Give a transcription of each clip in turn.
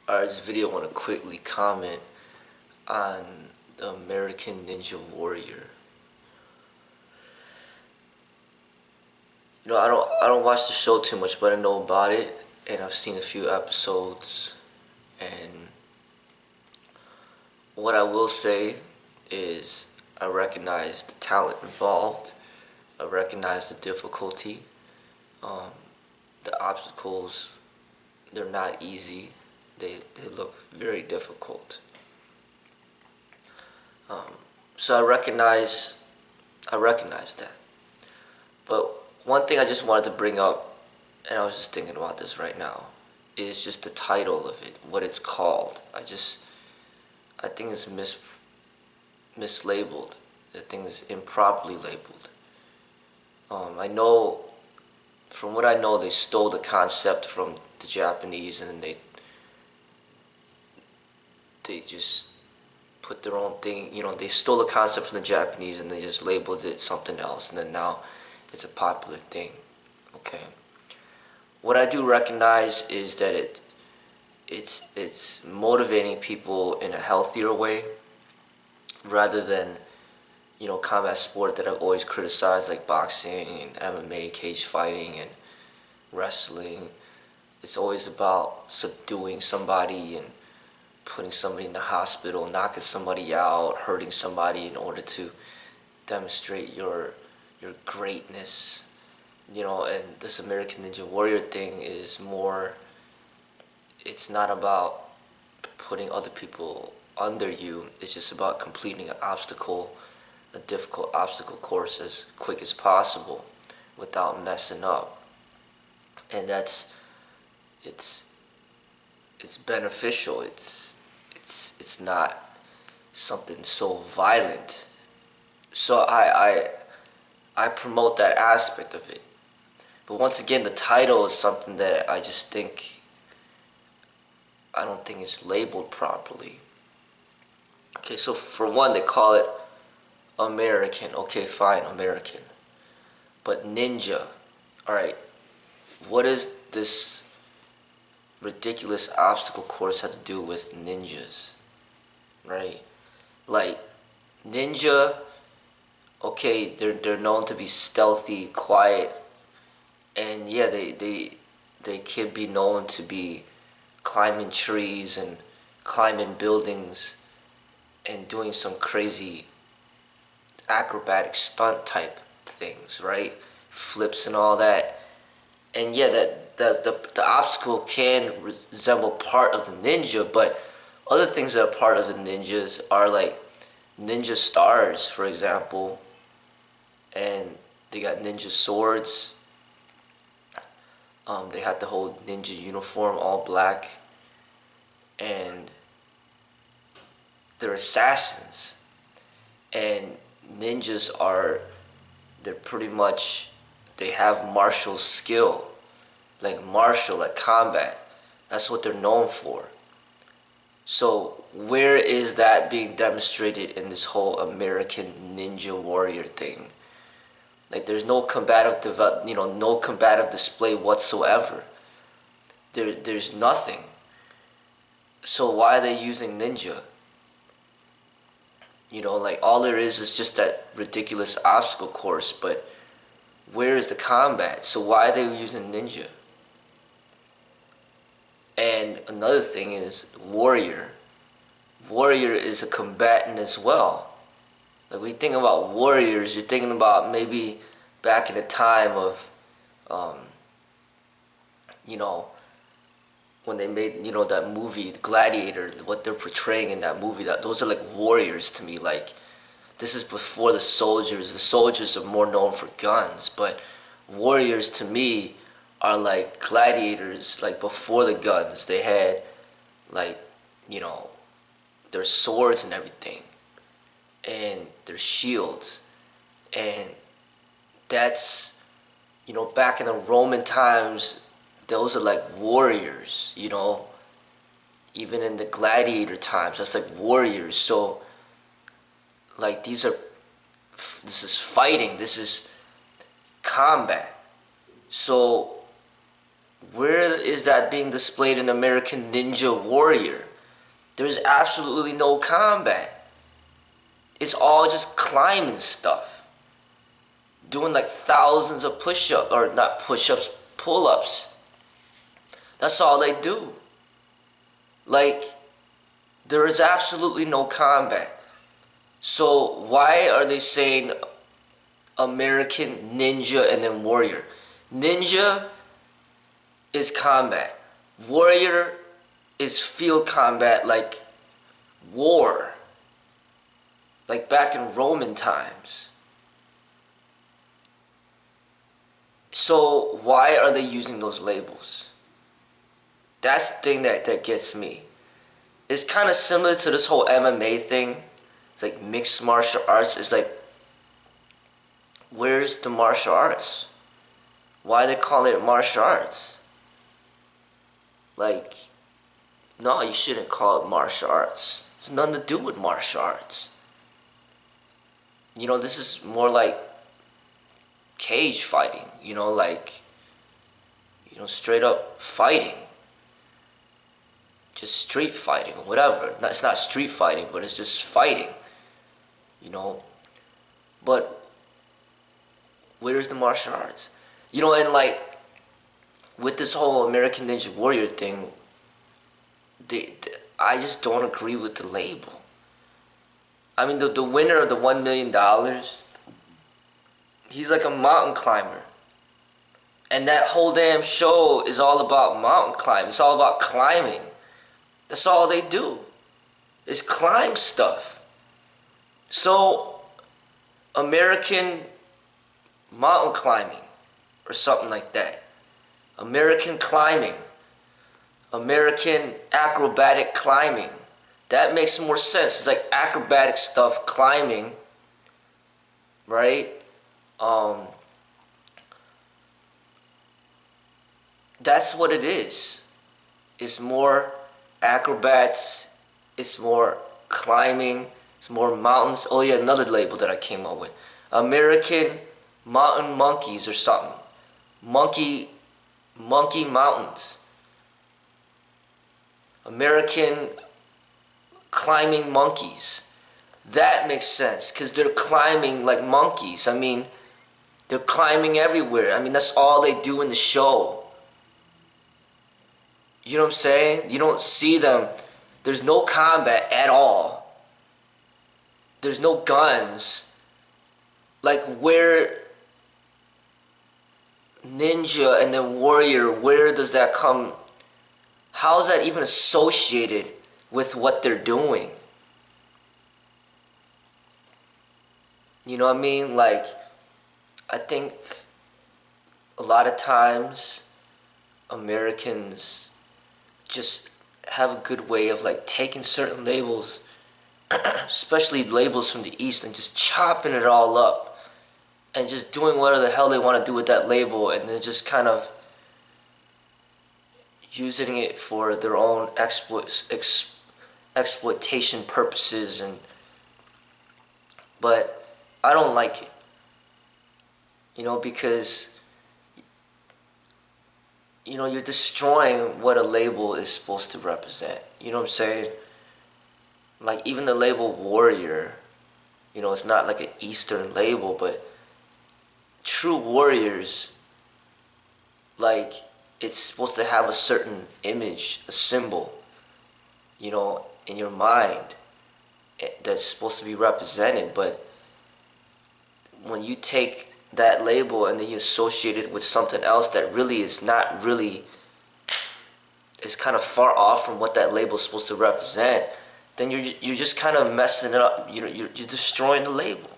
This video I want to quickly comment on the American Ninja Warrior. I don't watch the show too much, but I know about it, and I've seen a few episodes. And what I will say is, I recognize the talent involved. I recognize the difficulty. Um, the obstacles, they're not easy. They look very difficult. Um, so I recognize that. But one thing I just wanted to bring up, and I was just thinking about this right now, is just the title of it, what it's called. I think it's mislabeled. I think it's improperly labeled. I know, from what I know, they stole the concept from the Japanese, and then they just put their own thing. They stole the concept from the Japanese and they just labeled it something else, and then now it's a popular thing. Okay. What I do recognize is that it's motivating people in a healthier way, rather than combat sport that I've always criticized, like boxing and MMA, cage fighting and wrestling. It's always about subduing somebody and putting somebody in the hospital, knocking somebody out, hurting somebody in order to demonstrate your greatness. And this American Ninja Warrior thing is more, it's not about putting other people under you. It's just about completing an obstacle, a difficult obstacle course, as quick as possible without messing up. And it's it's beneficial. It's not something so violent. So I promote that aspect of it. But once again, the title is something that I don't think it's labeled properly. Okay, so for one, they call it American. Okay, fine, American. But ninja, all right. What does this ridiculous obstacle course have to do with ninjas, right? Like, ninja, okay, they're known to be stealthy, quiet, and yeah, they could be known to be climbing trees and climbing buildings and doing some crazy acrobatic stunt type things, right? Flips and all that. And yeah, that the obstacle can resemble part of the ninja, but other things that are part of the ninjas are like ninja stars, for example, and they got ninja swords. They had the whole ninja uniform, all black, and they're assassins. And ninjas are, they're pretty much, they have martial skill, like combat. That's what they're known for. So where is that being demonstrated in this whole American Ninja Warrior thing? Like, there's no no combative display whatsoever. There's nothing. So why are they using ninja? Like, all there is just that ridiculous obstacle course, but where is the combat? So why are they using ninja? And another thing is warrior. Warrior is a combatant as well. Like, when you think about warriors, you're thinking about maybe back in the time of, um, you know, when they made, that movie, Gladiator, what they're portraying in that movie, that those are like warriors to me. Like, this is before the soldiers. The soldiers are more known for guns, but warriors to me are like gladiators, like before the guns. They had, like, you know, their swords and everything, and their shields. And that's, back in the Roman times, those are like warriors, even in the gladiator times, that's like warriors. So, like, this is fighting, this is combat. So Where is that being displayed in American Ninja Warrior? There's absolutely no combat. It's all just climbing stuff. Doing like thousands of push-ups, or not push-ups, pull-ups. That's all they do. Like, there is absolutely no combat. So why are they saying American Ninja and then Warrior? Ninja is combat. Warrior is field combat, like war. Like back in Roman times. So why are they using those labels? That's the thing that gets me. It's kind of similar to this whole MMA thing. It's like mixed martial arts. It's like, where's the martial arts? Why they call it martial arts? Like, no, you shouldn't call it martial arts. It's nothing to do with martial arts. You know, this is more like cage fighting. You know, like, you know, straight up fighting. Just street fighting or whatever. It's not street fighting, but it's just fighting. You know, but where's the martial arts? You know, and like with this whole American Ninja Warrior thing, I just don't agree with the label. I mean, the winner of the $1 million, he's like a mountain climber. And that whole damn show is all about mountain climbing. It's all about climbing. That's all they do, is climb stuff. So, American mountain climbing, or something like that. American climbing. American acrobatic climbing. That makes more sense. It's like acrobatic stuff, climbing, right? That's what it is. It's more acrobats, it's more climbing, it's more mountains. Oh yeah, another label that I came up with. American mountain monkeys or something. Monkey mountains. American climbing monkeys. That makes sense, because they're climbing like monkeys. I mean, they're climbing everywhere. I mean, that's all they do in the show. You know what I'm saying? You don't see them. There's no combat at all. There's no guns. Like, where ninja and then warrior, where does that come? How is that even associated with what they're doing? You know what I mean? Like, I think a lot of times Americans just have a good way of like taking certain labels, especially labels from the East, and just chopping it all up and just doing whatever the hell they want to do with that label, and then just kind of using it for their own exploitation purposes. But I don't like it, you know, because you know, you're destroying what a label is supposed to represent. You know what I'm saying? Like, even the label warrior, you know, it's not like an Eastern label, but true warriors, like, it's supposed to have a certain image, a symbol, you know, in your mind that's supposed to be represented. But when you take that label and then you associate it with something else that really is not really, is kind of far off from what that label is supposed to represent, then you're just kind of messing it up. You know, you're destroying the label.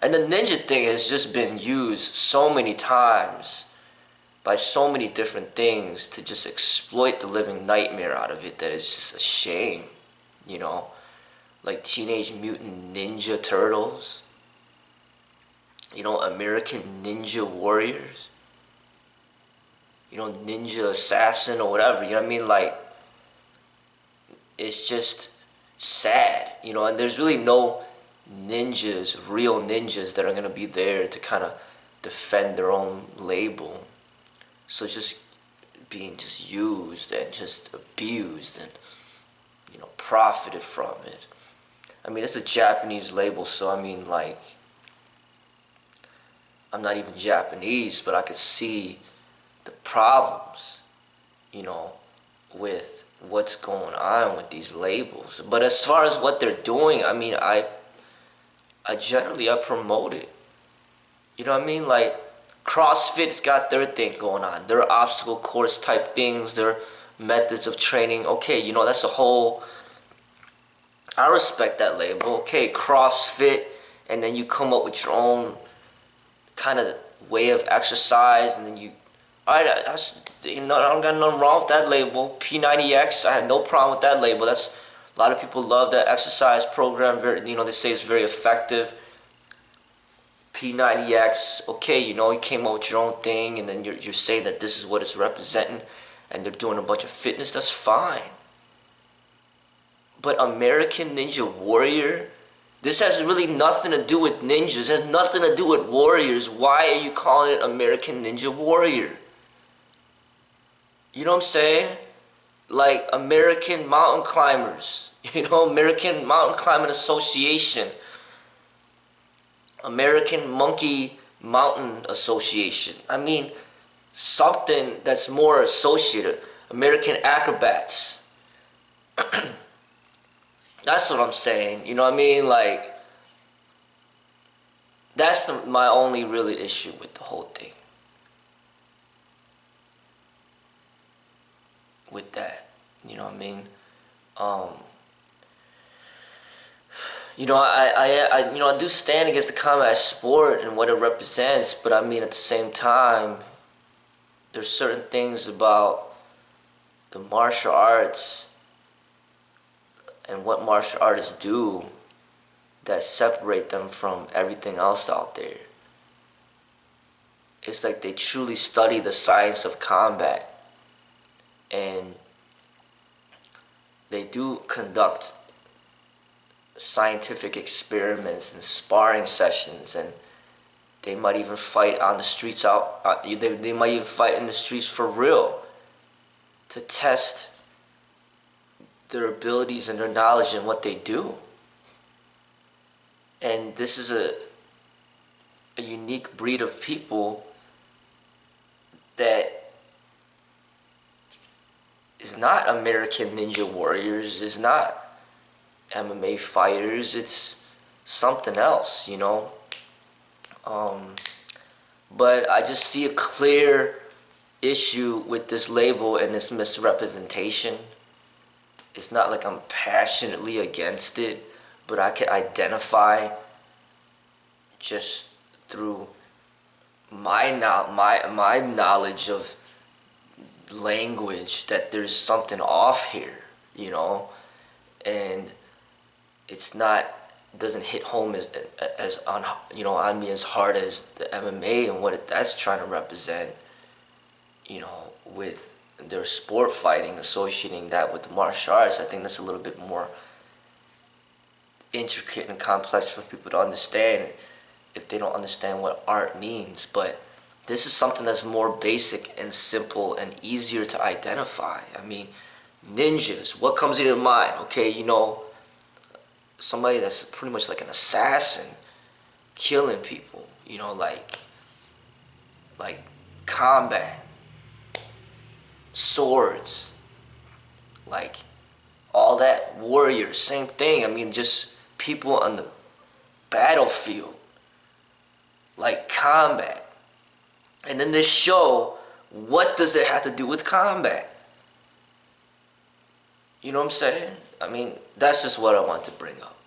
And the ninja thing has just been used so many times by so many different things to just exploit the living nightmare out of it, that it's just a shame, you know? Like Teenage Mutant Ninja Turtles, you know, American Ninja Warriors, you know, Ninja Assassin or whatever, you know what I mean? Like, it's just sad, you know, and there's really no ninjas, real ninjas, that are going to be there to kind of defend their own label. So it's just being just used and just abused and, profited from it. I mean, it's a Japanese label, so I mean, like, I'm not even Japanese, but I could see the problems, with what's going on with these labels. But as far as what they're doing, I mean, I generally I promote it. You know what I mean? Like, CrossFit's got their thing going on, their obstacle course type things, their methods of training. Okay, that's a whole. I respect that label. Okay, CrossFit, and then you come up with your own kind of way of exercise, and then you. Alright, I don't got nothing wrong with that label. P90X, I have no problem with that label. That's a lot of people love that exercise program. Very, they say it's very effective. P90X, okay, you came up with your own thing, and then you're saying that this is what it's representing, and they're doing a bunch of fitness. That's fine. But American Ninja Warrior, this has really nothing to do with ninjas. It has nothing to do with warriors. Why are you calling it American Ninja Warrior? You know what I'm saying? Like American Mountain Climbers, American Mountain Climbing Association, American Monkey Mountain Association. I mean, something that's more associated. American Acrobats. That's what I'm saying. You know what I mean? Like, that's my only really issue with the whole thing. With that, you know what I mean? I do stand against the combat sport and what it represents, but I mean, at the same time, there's certain things about the martial arts and what martial artists do that separate them from everything else out there. It's like they truly study the science of combat, and they do conduct scientific experiments and sparring sessions, and they might even fight on the streets they might even fight in the streets for real to test their abilities and their knowledge in what they do. And this is a unique breed of people that is not American Ninja Warriors, is not MMA fighters, it's something else, But I just see a clear issue with this label and this misrepresentation. It's not like I'm passionately against it, but I can identify just through my knowledge of language that there's something off here, and it's not, doesn't hit home as on me as hard as the MMA and what that's trying to represent, with their sport fighting, associating that with the martial arts. I think that's a little bit more intricate and complex for people to understand if they don't understand what art means. But this is something that's more basic and simple and easier to identify. I mean, ninjas, what comes to your mind? Okay, somebody that's pretty much like an assassin, killing people, like combat, swords, like all that, warriors, same thing. I mean, just people on the battlefield, like combat. And then this show, what does it have to do with combat? You know what I'm saying? I mean, that's just what I want to bring up.